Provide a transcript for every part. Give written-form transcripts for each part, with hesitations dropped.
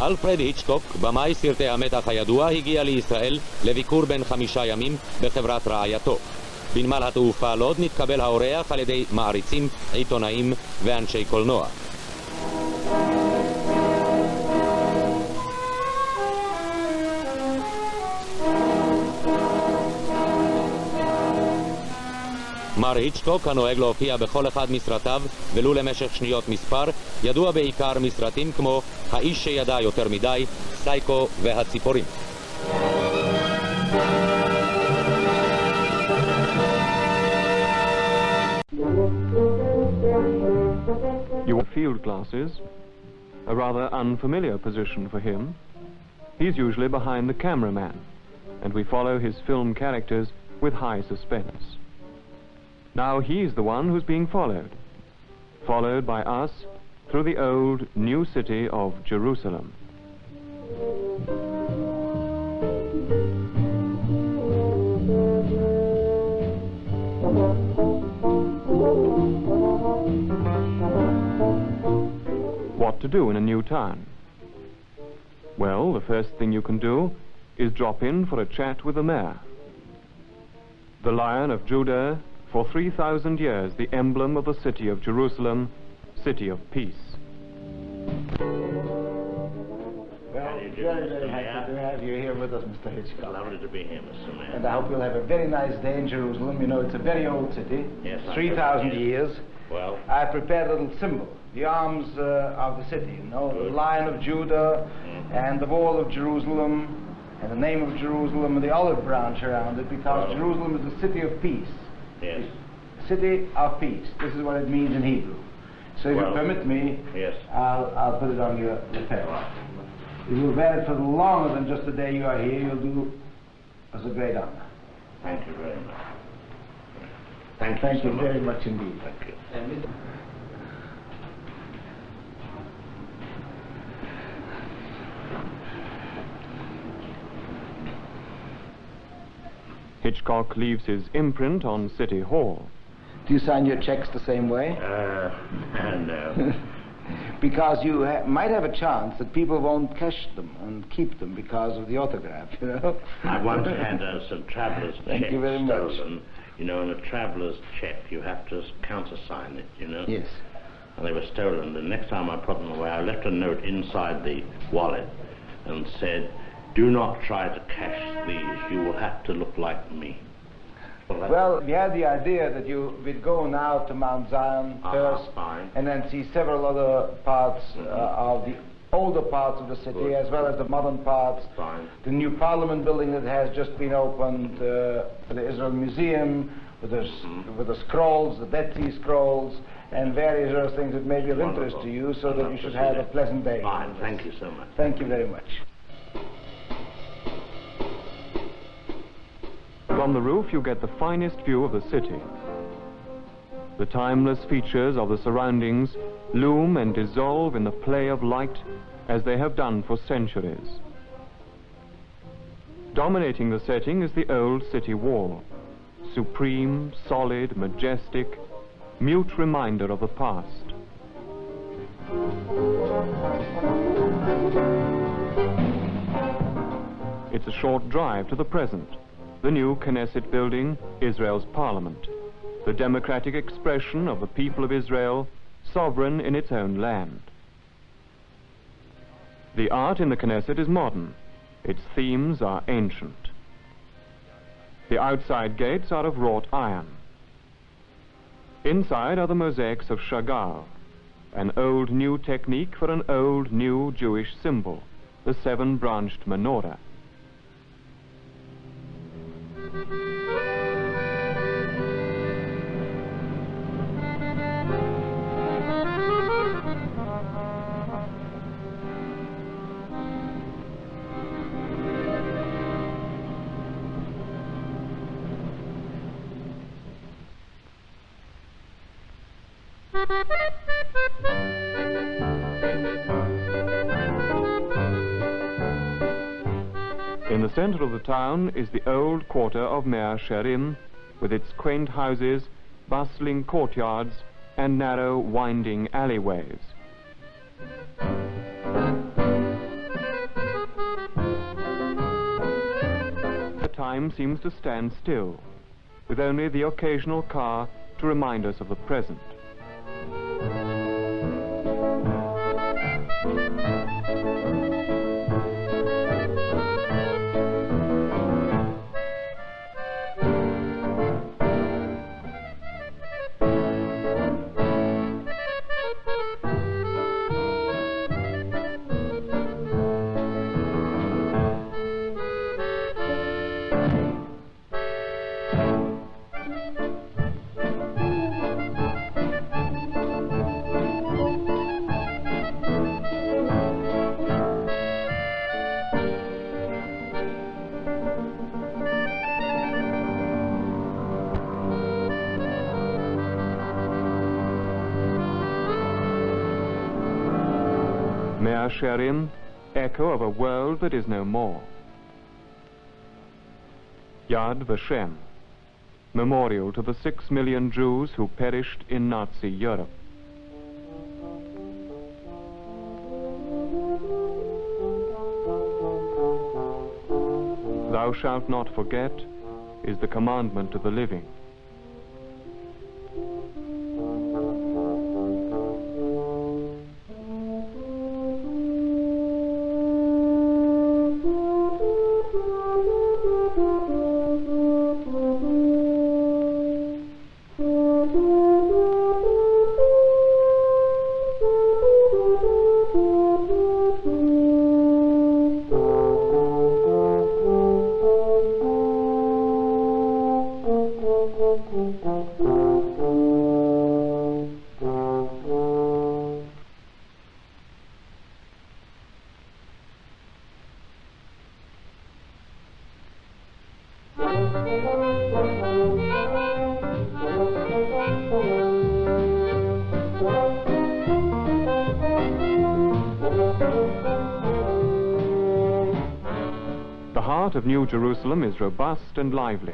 אלפרד היצ'קוק, במאי סרטי המתח הידוע, הגיע לישראל לביקור בן 5 ימים בחברת רעייתו. בנמל התעופה לוד נתקבל האורח על ידי מעריצים, עיתונאים ואנשי קולנוע. מר היצ'קוק, הנוהג להופיע בכל אחד מסרטיו ולו למשך שניות מספר, ידוע בעיקר מסרטים כמו האיש שידע יותר מדי, סייקו והציפורים. Your field glasses, a rather unfamiliar position for him. He's usually behind the cameraman, and we follow his film characters with high suspense. Now he's the one who's being followed by us through the old new city of Jerusalem. What to do in a new town? Well, the first thing you can do is drop in for a chat with the mayor. The Lion of Judah, for 3,000 years, the emblem of the city of Jerusalem, city of peace. Well, very happy to have you here with us, Mr. Hitchcock. Lovely to be here, Mr. Mayor. And I hope you'll have a very nice day in Jerusalem. You know, it's a very old city. Yes, 3,000 years. Well, I prepared a little symbol, the arms of the city, you know, good. The Lion of Judah, and the wall of Jerusalem, and the name of Jerusalem, and the olive branch around it, because Well. Jerusalem is the city of peace. yes. City of peace. This is what it means in Hebrew. So if Well, you permit me, Yes. I'll put it on your lapel. If you wear it for longer than just the day you are here, you'll do us a great honor. Thank you very much. Thank so you very much indeed. Thank you. Hitchcock leaves his imprint on City Hall. Do you sign your checks the same way? No. Because you might have a chance that people won't cash them and keep them because of the autograph, you know? I once had some traveller's Thank check you very much. stolen. You know, in a traveller's check, you have to countersign it, you know? Yes. And they were stolen. The next time I put them away, I left a note inside the wallet and said, "Do not try to cash these. You will have to look like me." Well, we had the idea that we'd go now to Mount Zion first, fine. and then see several other parts of the older parts of the city, Good. as well as the modern parts. Fine. The new Parliament building that has just been opened, the Israel Museum, with the scrolls, the Dead Sea Scrolls, and various other things that may be of interest to you, so that you should have a pleasant day. Fine, thank you so much. Thank you very much. From the roof you get the finest view of the city. The timeless features of the surroundings loom and dissolve in the play of light as they have done for centuries. Dominating the setting is the old city wall, supreme, solid, majestic, mute reminder of the past. It's a short drive to the present. The new Knesset building, Israel's parliament, the democratic expression of the people of Israel, sovereign in its own land. The art in the Knesset is modern. Its themes are ancient. The outside gates are of wrought iron. Inside are the mosaics of Chagall, an old-new technique for an old-new Jewish symbol, the 7-branched menorah. In the center of the town is the old quarter of Mea Shearim, with its quaint houses, bustling courtyards, and narrow, winding alleyways. time seems to stand still, with only the occasional car to remind us of the present. Sherim, echo of a world that is no more. Yad Vashem, memorial to the 6 million Jews who perished in Nazi Europe. Thou shalt not forget is the commandment to the living. The heart of New Jerusalem is robust and lively.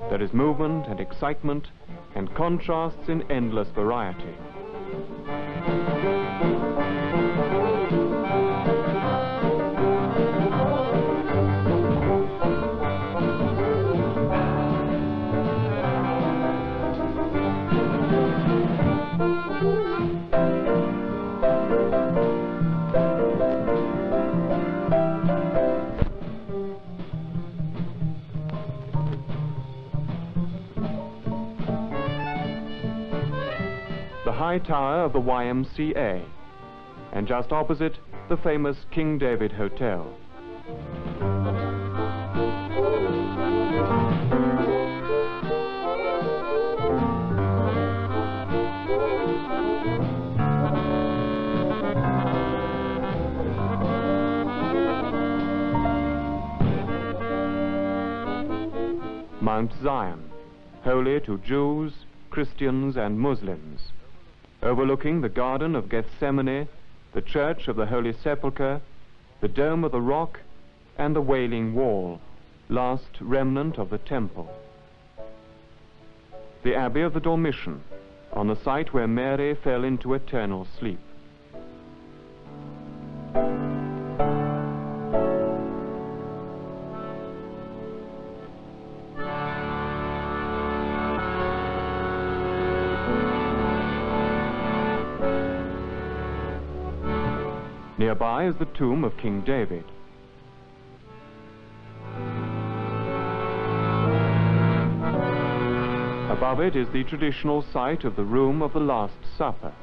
There is movement and excitement and contrasts in endless variety. High tower of the YMCA, and just opposite, the famous King David Hotel. Mount Zion, holy to Jews, Christians, and Muslims, overlooking the Garden of Gethsemane, the Church of the Holy Sepulchre, the Dome of the Rock, and the Wailing Wall, last remnant of the Temple. The Abbey of the Dormition, on the site where Mary fell into eternal sleep. Nearby is the tomb of King David. Above it is the traditional site of the Room of the Last Supper.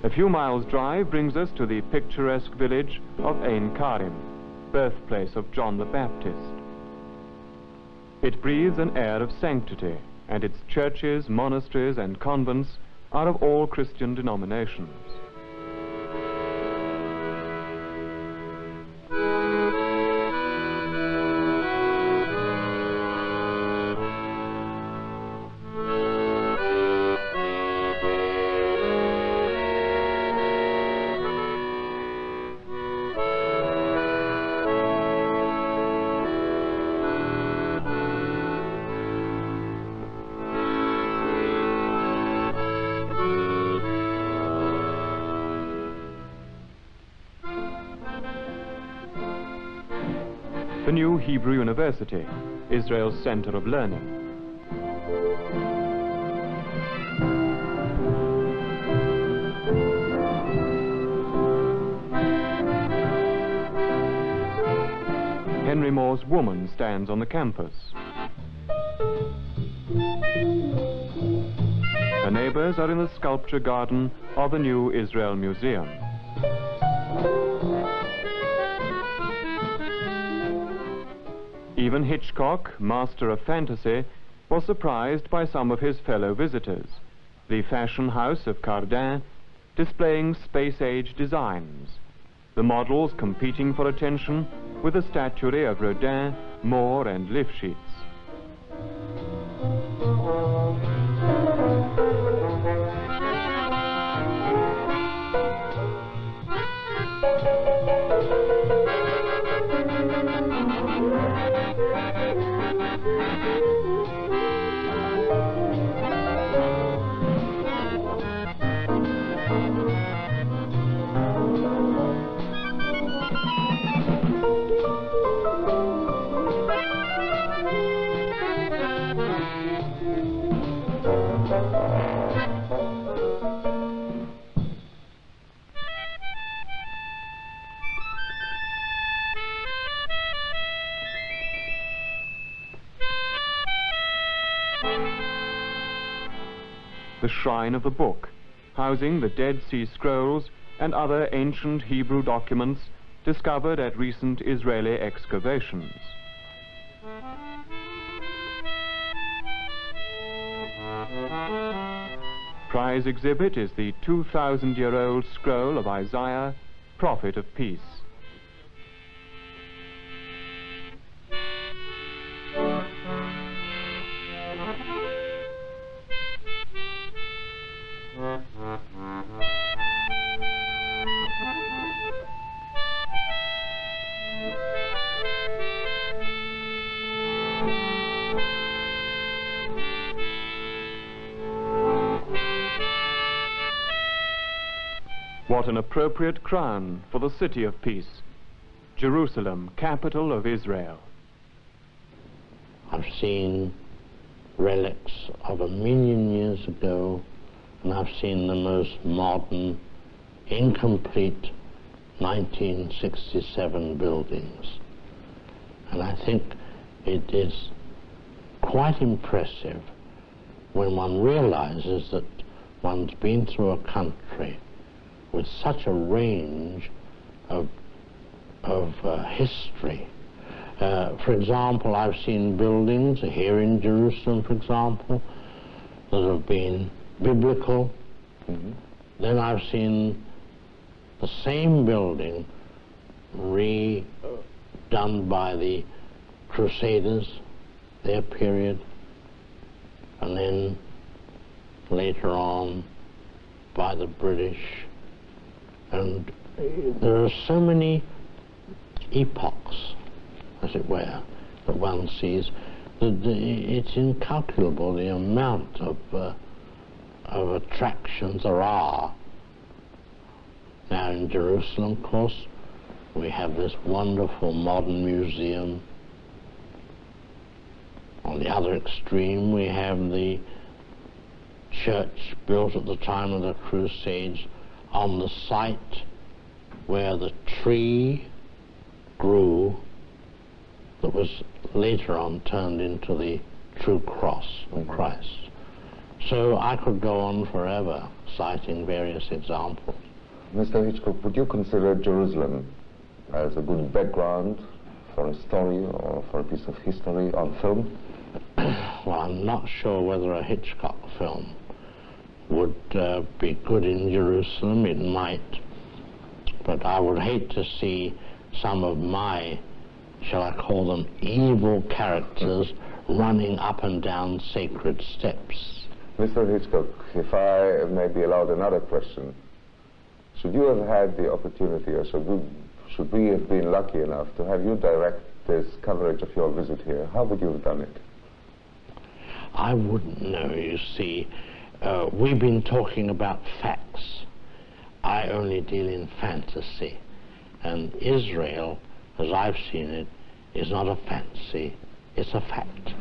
A few miles' drive brings us to the picturesque village of Ein Karim, birthplace of John the Baptist. It breathes an air of sanctity, and its churches, monasteries, and convents are of all Christian denominations. the new Hebrew University, Israel's center of learning. Henry Moore's Woman stands on the campus. Her neighbors are in the sculpture garden of the new Israel Museum. Even Hitchcock, master of fantasy, was surprised by some of his fellow visitors. The fashion house of Cardin displaying space-age designs, the models competing for attention with the statuary of Rodin, Moore and Lifshitz. The Shrine of the Book, housing the Dead Sea Scrolls and other ancient Hebrew documents discovered at recent Israeli excavations. Prize exhibit is the 2,000-year-old scroll of Isaiah, Prophet of Peace. What an appropriate crown for the city of peace, Jerusalem, capital of Israel. I've seen relics of 1,000,000 years ago, and I've seen the most modern, incomplete 1967 buildings. And I think it is quite impressive when one realizes that one's been through a country with such a range of history. For example, I've seen buildings here in Jerusalem, for example, that have been biblical. Then I've seen the same building redone by the Crusaders, their period, and then later on by the British. And there are so many epochs, as it were, that one sees, that it's incalculable the amount of attractions there are. Now in Jerusalem, of course, we have this wonderful modern museum. On the other extreme, we have the church built at the time of the Crusades on the site where the tree grew that was later on turned into the true cross of Christ. So I could go on forever citing various examples. Mr. Hitchcock, would you consider Jerusalem as a good background for a story or for a piece of history on film? Well, I'm not sure whether a Hitchcock film would be good in Jerusalem. It might, but I would hate to see some of my, shall I call them, evil characters running up and down sacred steps. Mr. Hitchcock, if I may be allowed another question, should you have had the opportunity, or should we have been lucky enough to have you direct this coverage of your visit here, how would you have done it? I wouldn't know, you see. We've been talking about facts. I only deal in fantasy. And Israel, as I've seen it, is not a fancy, it's a fact.